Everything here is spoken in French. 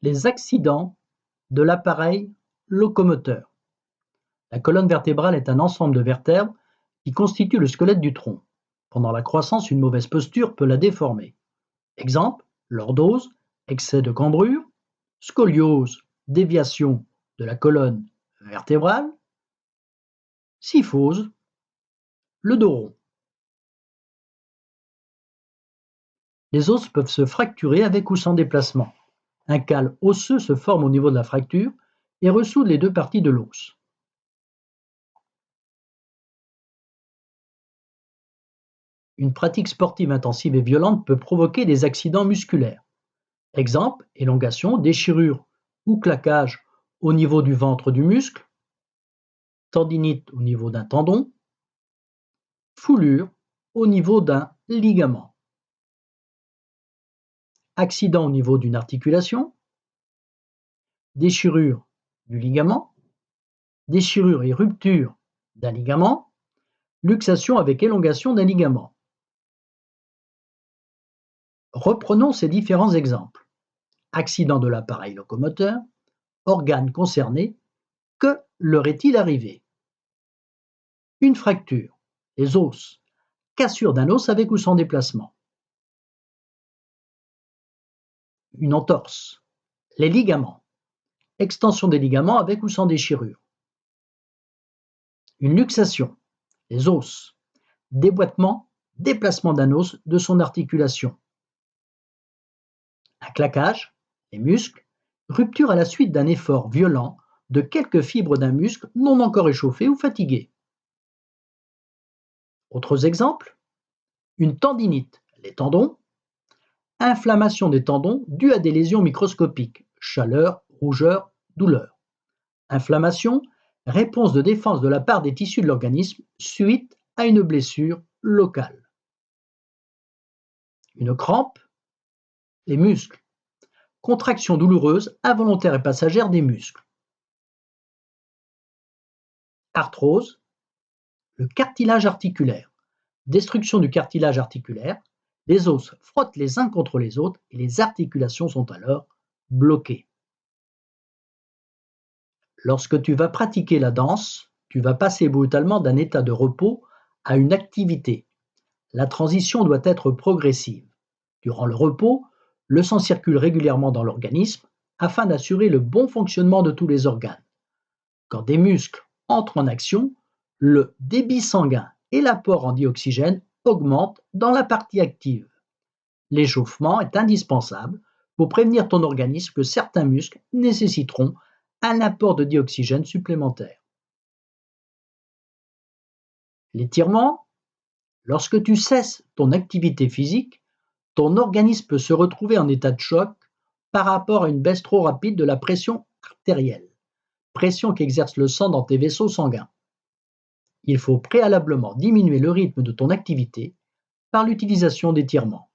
Les accidents de l'appareil locomoteur. La colonne vertébrale est un ensemble de vertèbres qui constitue le squelette du tronc. Pendant la croissance, une mauvaise posture peut la déformer. Exemple, lordose, excès de cambrure, scoliose, déviation de la colonne vertébrale, kyphose, le dos rond. Les os peuvent se fracturer avec ou sans déplacement. Un cal osseux se forme au niveau de la fracture et ressoude les deux parties de l'os. Une pratique sportive intensive et violente peut provoquer des accidents musculaires. Exemple, élongation, déchirure ou claquage au niveau du ventre du muscle, tendinite au niveau d'un tendon, foulure au niveau d'un ligament. Accident au niveau d'une articulation, déchirure du ligament, déchirure et rupture d'un ligament, luxation avec élongation d'un ligament. Reprenons ces différents exemples. Accident de l'appareil locomoteur, organe concerné, que leur est-il arrivé? Une fracture, les os, cassure d'un os avec ou sans déplacement. Une entorse, les ligaments, extension des ligaments avec ou sans déchirure. Une luxation, les os, déboîtement, déplacement d'un os de son articulation. Un claquage, les muscles, rupture à la suite d'un effort violent de quelques fibres d'un muscle non encore échauffé ou fatigué. Autres exemples, une tendinite, les tendons, inflammation des tendons due à des lésions microscopiques, chaleur, rougeur, douleur. Inflammation, réponse de défense de la part des tissus de l'organisme suite à une blessure locale. Une crampe, les muscles, contraction douloureuse involontaire et passagère des muscles. Arthrose, le cartilage articulaire, destruction du cartilage articulaire, les os frottent les uns contre les autres et les articulations sont alors bloquées. Lorsque tu vas pratiquer la danse, tu vas passer brutalement d'un état de repos à une activité. La transition doit être progressive. Durant le repos, le sang circule régulièrement dans l'organisme afin d'assurer le bon fonctionnement de tous les organes. Quand des muscles entrent en action, le débit sanguin et l'apport en dioxygène augmentent dans la partie active. L'échauffement est indispensable pour prévenir ton organisme que certains muscles nécessiteront un apport de dioxygène supplémentaire. L'étirement, lorsque tu cesses ton activité physique, ton organisme peut se retrouver en état de choc par rapport à une baisse trop rapide de la pression artérielle, pression qu'exerce le sang dans tes vaisseaux sanguins. Il faut préalablement diminuer le rythme de ton activité par l'utilisation d'étirements.